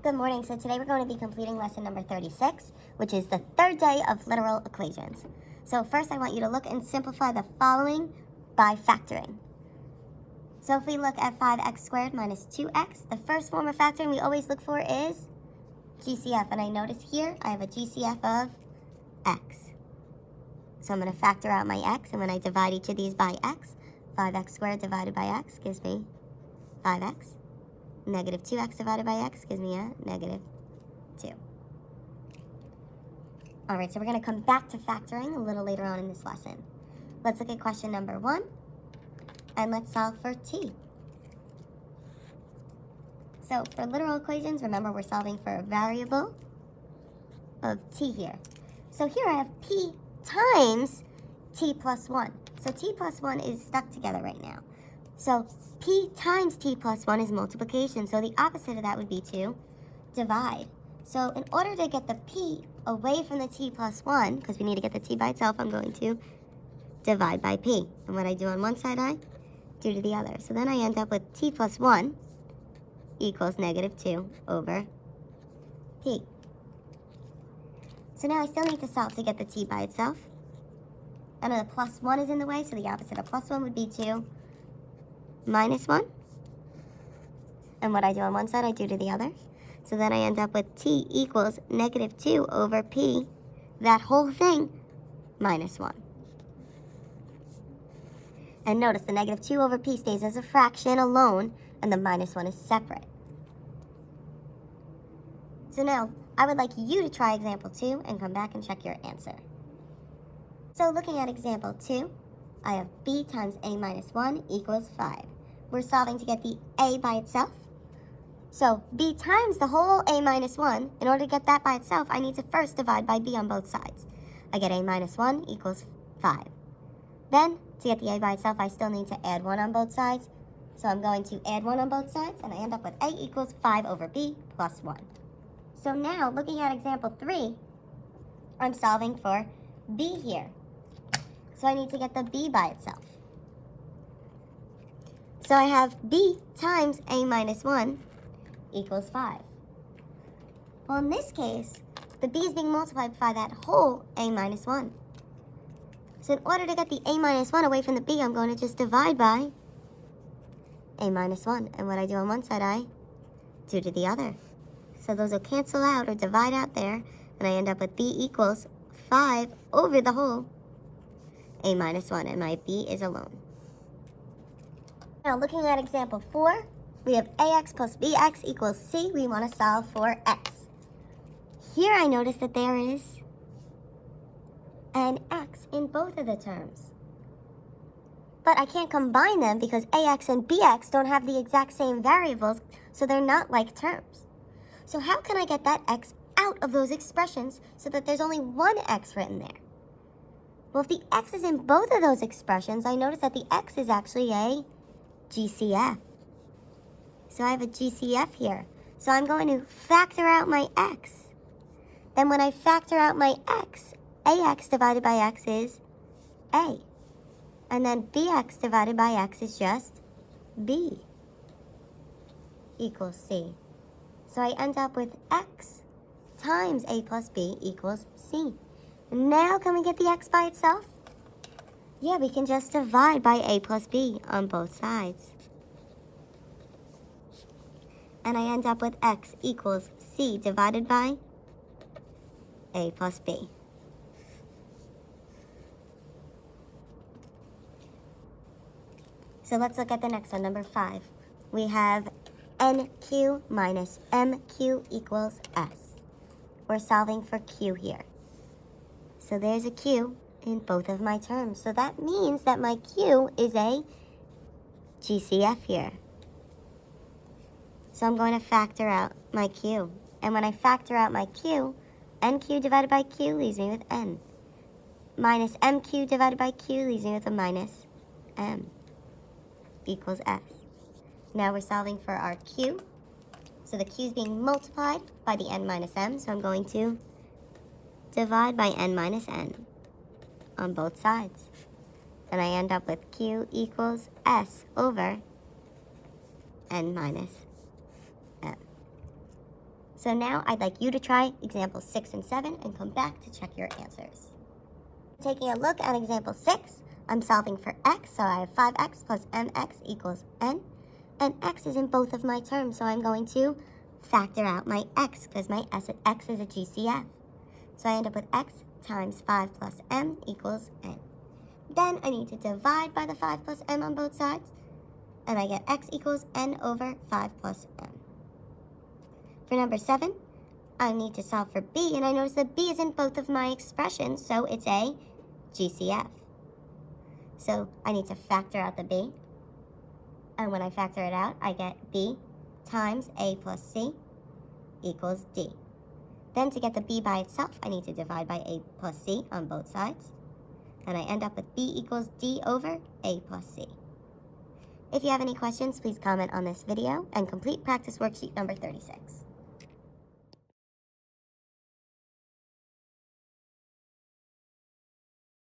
Good morning. So today we're going to be completing lesson number 36, which is the third day of literal equations. So first I want you to look and simplify the following by factoring. So if we look at 5x squared minus 2x, the first form of factoring we always look for is GCF. And I notice here I have a GCF of x. So I'm going to factor out my x, and when I divide each of these by x, 5x squared divided by x gives me 5x. Negative 2x divided by x gives me a negative 2. All right, so we're going to come back to factoring a little later on in this lesson. Let's look at question number 1, and let's solve for t. So for literal equations, remember we're solving for a variable of t here. So here I have p times t plus 1. So t plus 1 is stuck together right now. So p times t plus 1 is multiplication. So the opposite of that would be to divide. So in order to get the p away from the t plus 1, because we need to get the t by itself, I'm going to divide by p. And what I do on one side, I do to the other. So then I end up with t plus 1 equals negative 2 over p. So now I still need to solve to get the t by itself. I know the plus 1 is in the way, so the opposite of plus 1 would be 2 minus 1. And what I do on one side, I do to the other. So then I end up with t equals negative 2 over p, that whole thing, minus 1. And notice the negative 2 over p stays as a fraction alone, and the minus 1 is separate. So now, I would like you to try example 2 and come back and check your answer. So looking at example 2, I have b times a minus 1 equals 5. We're solving to get the a by itself. So b times the whole a minus 1. In order to get that by itself, I need to first divide by b on both sides. I get a minus 1 equals 5. Then, to get the a by itself, I still need to add 1 on both sides. So I'm going to add 1 on both sides, and I end up with a equals 5 over b plus 1. So now, looking at example 3, I'm solving for b here. So I need to get the b by itself. So I have b times a minus 1 equals 5. Well, in this case, the b is being multiplied by that whole a minus 1. So in order to get the a minus 1 away from the b, I'm going to just divide by a minus 1. And what I do on one side, I do to the other. So those will cancel out or divide out there, and I end up with b equals 5 over the whole a minus 1, and my b is alone. Now, looking at example 4, we have ax plus bx equals c. We want to solve for x. Here I notice that there is an x in both of the terms. But I can't combine them because ax and bx don't have the exact same variables, so they're not like terms. So how can I get that x out of those expressions so that there's only one x written there? Well, if the x is in both of those expressions, I notice that the x is actually a GCF. So I have a GCF here. So I'm going to factor out my x. Then when I factor out my x, ax divided by x is a. And then bx divided by x is just b equals c. So I end up with x times a plus b equals c. Now can we get the x by itself? Yeah, we can just divide by a plus b on both sides. And I end up with x equals c divided by a plus b. So let's look at the next one, number 5. We have nq minus mq equals s. We're solving for q here. So there's a q in both of my terms. So that means that my q is a GCF here. So I'm going to factor out my q. And when I factor out my q, nq divided by q leaves me with n. Minus mq divided by q leaves me with a minus m equals s. Now we're solving for our q. So the q is being multiplied by the n minus m. So I'm going to divide by n minus n on both sides. And I end up with q equals s over n minus m. So now I'd like you to try examples 6 and 7 and come back to check your answers. Taking a look at example 6, I'm solving for x, so I have 5x plus mx equals n. And x is in both of my terms, so I'm going to factor out my x because my x is a GCF. So I end up with x times 5 plus m equals n. Then I need to divide by the 5 plus m on both sides, and I get x equals n over 5 plus m. For number 7, I need to solve for b, and I notice that b is in both of my expressions, so it's a GCF. So I need to factor out the b, and when I factor it out, I get b times a plus c equals d. Then to get the b by itself, I need to divide by a plus c on both sides, and I end up with b equals d over a plus c. If you have any questions, please comment on this video and complete practice worksheet number 36.